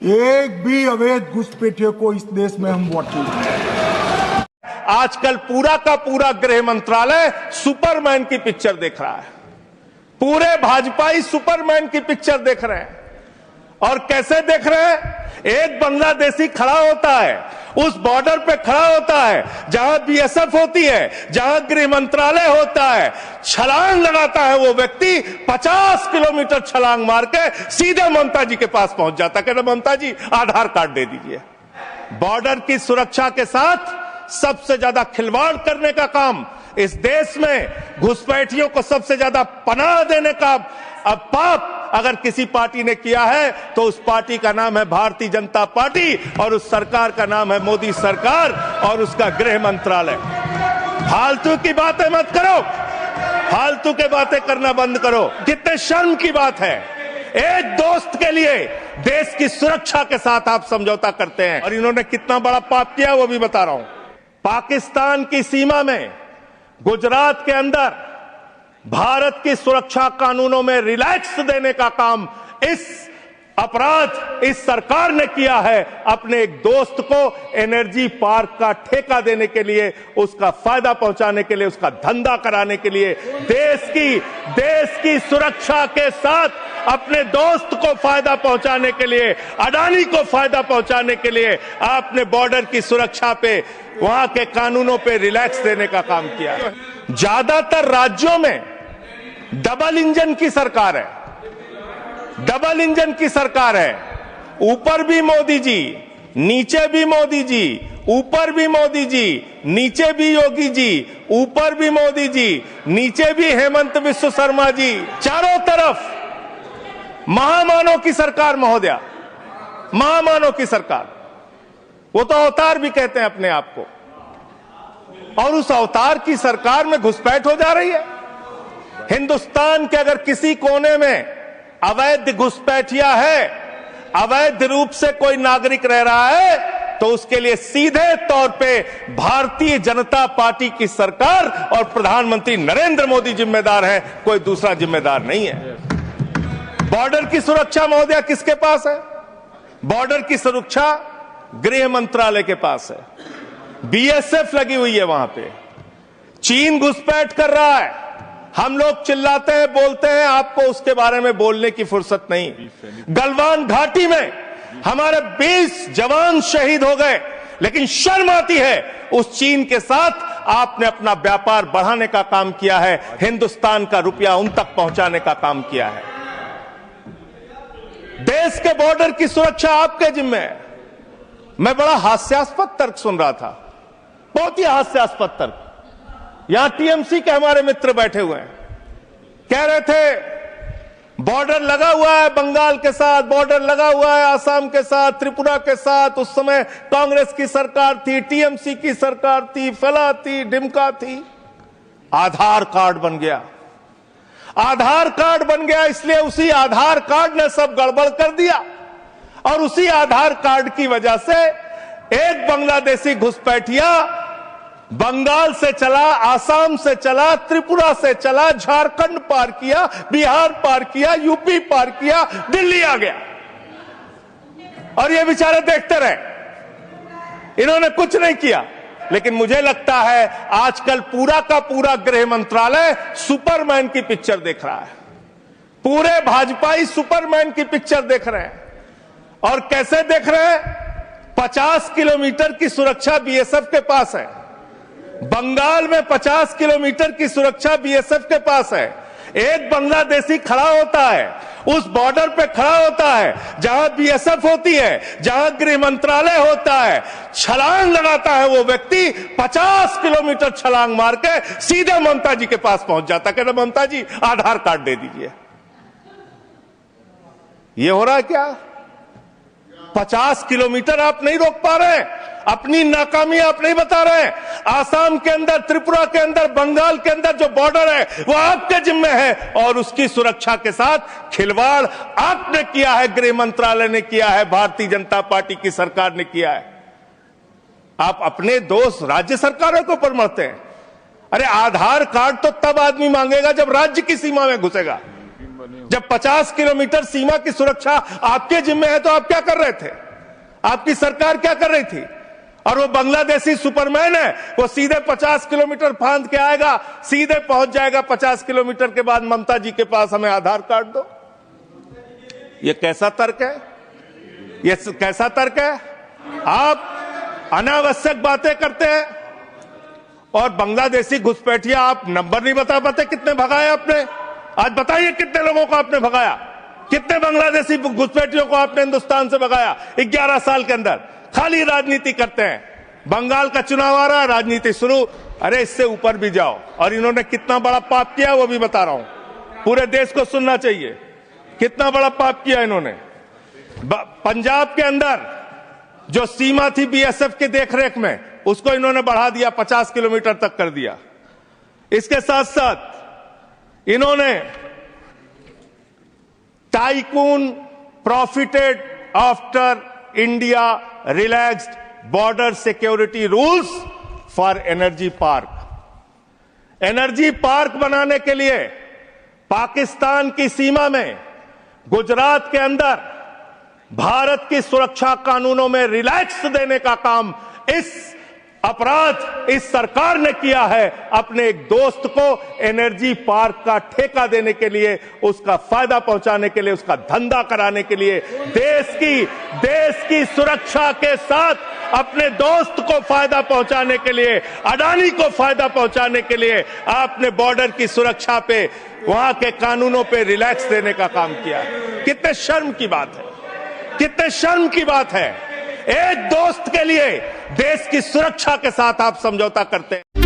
एक भी अवैध घुसपैठियों को इस देश में हम वोट नहीं देंगे। आजकल पूरा का पूरा गृह मंत्रालय सुपरमैन की पिक्चर देख रहा है। पूरे भाजपाई सुपरमैन की पिक्चर देख रहे हैं। और कैसे देख रहे हैं? एक बांग्लादेशी खड़ा होता है, उस बॉर्डर पे खड़ा होता है जहां बीएसएफ होती है, जहां गृह मंत्रालय होता है, छलांग लगाता है वो व्यक्ति, 50 किलोमीटर छलांग मार के सीधे ममता जी के पास पहुंच जाता है। कहते ममता जी आधार कार्ड दे दीजिए। बॉर्डर की सुरक्षा के साथ सबसे ज्यादा खिलवाड़ करने का काम इस देश में, घुसपैठियों को सबसे ज्यादा पनाह देने का अब पाप अगर किसी पार्टी ने किया है तो उस पार्टी का नाम है भारतीय जनता पार्टी और उस सरकार का नाम है मोदी सरकार और उसका गृह मंत्रालय। फालतू की बातें मत करो, फालतू की बातें करना बंद करो। कितने शर्म की बात है, एक दोस्त के लिए देश की सुरक्षा के साथ आप समझौता करते हैं। और इन्होंने कितना बड़ा पाप किया वो भी बता रहा हूं। पाकिस्तान की सीमा में गुजरात के अंदर भारत की सुरक्षा कानूनों में रिलैक्स देने का काम इस अपराध इस सरकार ने किया है। अपने एक दोस्त को एनर्जी पार्क का ठेका देने के लिए, उसका फायदा पहुंचाने के लिए, उसका धंधा कराने के लिए, देश की सुरक्षा के साथ अपने दोस्त को फायदा पहुंचाने के लिए, अडानी को फायदा पहुंचाने के लिए आपने बॉर्डर की सुरक्षा पे, वहां के कानूनों पे रिलैक्स देने का काम किया। ज्यादातर राज्यों में डबल इंजन की सरकार है, डबल इंजन की सरकार है। ऊपर भी मोदी जी, नीचे भी मोदी जी, ऊपर भी मोदी जी, नीचे भी योगी जी, ऊपर भी मोदी जी, नीचे भी हेमंत बिस्व शर्मा जी, चारों तरफ महामानव की सरकार महोदया, महामानव की सरकार। वो तो अवतार भी कहते हैं अपने आप को। और उस अवतार की सरकार में घुसपैठ हो जा रही है। हिंदुस्तान के अगर किसी कोने में अवैध घुसपैठिया है, अवैध रूप से कोई नागरिक रह रहा है, तो उसके लिए सीधे तौर पे भारतीय जनता पार्टी की सरकार और प्रधानमंत्री नरेंद्र मोदी जिम्मेदार है, कोई दूसरा जिम्मेदार नहीं है। बॉर्डर की सुरक्षा महोदया किसके पास है? बॉर्डर की सुरक्षा गृह मंत्रालय के पास है। बीएसएफ लगी हुई है वहां पे। चीन घुसपैठ कर रहा है, हम लोग चिल्लाते हैं, बोलते हैं, आपको उसके बारे में बोलने की फुर्सत नहीं। गलवान घाटी में हमारे 20 जवान शहीद हो गए, लेकिन शर्म आती है उस चीन के साथ आपने अपना व्यापार बढ़ाने का काम किया है, हिंदुस्तान का रुपया उन तक पहुंचाने का काम किया है। देश के बॉर्डर की सुरक्षा आपके जिम्मे है। मैं बड़ा हास्यास्पद तर्क सुन रहा था, बहुत ही हास्यास्पद तर्क। यहां टीएमसी के हमारे मित्र बैठे हुए हैं, कह रहे थे बॉर्डर लगा हुआ है बंगाल के साथ, बॉर्डर लगा हुआ है आसाम के साथ, त्रिपुरा के साथ। उस समय कांग्रेस की सरकार थी, टीएमसी की सरकार थी, फला थी, ढिमका थी। आधार कार्ड बन गया, आधार कार्ड बन गया, इसलिए उसी आधार कार्ड ने सब गड़बड़ कर दिया। और उसी आधार कार्ड की वजह से एक बांग्लादेशी घुसपैठिया बंगाल से चला, आसाम से चला, त्रिपुरा से चला, झारखंड पार किया, बिहार पार किया, यूपी पार किया, दिल्ली आ गया। और ये बेचारे देखते रहे, इन्होंने कुछ नहीं किया। लेकिन मुझे लगता है आजकल पूरा का पूरा गृह मंत्रालय सुपरमैन की पिक्चर देख रहा है। पूरे भाजपाई सुपरमैन की पिक्चर देख रहे हैं। और कैसे देख रहे हैं? 50 किलोमीटर की सुरक्षा बीएसएफ के पास है। बंगाल में 50 किलोमीटर की सुरक्षा बीएसएफ के पास है। एक बांग्लादेशी खड़ा होता है, उस बॉर्डर पे खड़ा होता है जहां बीएसएफ होती है, जहां गृह मंत्रालय होता है, छलांग लगाता है वो व्यक्ति, 50 किलोमीटर छलांग मार के सीधे ममता जी के पास पहुंच जाता है। कहते ममता जी आधार कार्ड दे दीजिए। ये हो रहा है क्या? 50 किलोमीटर आप नहीं रोक पा रहे हैं, अपनी नाकामी आप नहीं बता रहे हैं। आसाम के अंदर, त्रिपुरा के अंदर, बंगाल के अंदर जो बॉर्डर है वो आपके जिम्मे है और उसकी सुरक्षा के साथ खिलवाड़ आपने किया है, गृह मंत्रालय ने किया है, भारतीय जनता पार्टी की सरकार ने किया है। आप अपने दोस्त राज्य सरकारों के ऊपर मरते हैं। अरे आधार कार्ड तो तब आदमी मांगेगा जब राज्य की सीमा में घुसेगा। जब 50 किलोमीटर सीमा की सुरक्षा आपके जिम्मे है तो आप क्या कर रहे थे? आपकी सरकार क्या कर रही थी? और वो बांग्लादेशी सुपरमैन है, वो सीधे 50 किलोमीटर फांद के आएगा, सीधे पहुंच जाएगा 50 किलोमीटर के बाद ममता जी के पास, हमें आधार कार्ड दो। ये कैसा तर्क है? ये कैसा तर्क है? आप अनावश्यक बातें करते हैं और बांग्लादेशी घुसपैठिया आप नंबर नहीं बता पाते कितने भगाए आपने। आज बताइए कितने लोगों को आपने भगाया, कितने बांग्लादेशी घुसपैठियों को आपने हिंदुस्तान से भगाया 11 साल के अंदर। खाली राजनीति करते हैं। बंगाल का चुनाव आ रहा है, राजनीति शुरू। अरे इससे ऊपर भी जाओ। और इन्होंने कितना बड़ा पाप किया वो भी बता रहा हूं, पूरे देश को सुनना चाहिए कितना बड़ा पाप किया इन्होंने। पंजाब के अंदर जो सीमा थी बीएसएफ के देखरेख में, उसको इन्होंने बढ़ा दिया, 50 किलोमीटर तक कर दिया। इसके साथ साथ इन्होंने tycoon profited after India relaxed border security rules for energy park. Energy park बनाने के लिए पाकिस्तान की सीमा में, गुजरात के अंदर भारत की सुरक्षा कानूनों में रिलैक्स देने का काम इस अपराध इस सरकार ने किया है। अपने एक दोस्त को एनर्जी पार्क का ठेका देने के लिए, उसका फायदा पहुंचाने के लिए, उसका धंधा कराने के लिए, देश की सुरक्षा के साथ अपने दोस्त को फायदा पहुंचाने के लिए, अडानी को फायदा पहुंचाने के लिए आपने बॉर्डर की सुरक्षा पे, वहां के कानूनों पे रिलैक्स देने का काम किया। कितने शर्म की बात है, कितने शर्म की बात है। एक दोस्त के लिए देश की सुरक्षा के साथ आप समझौता करते हैं।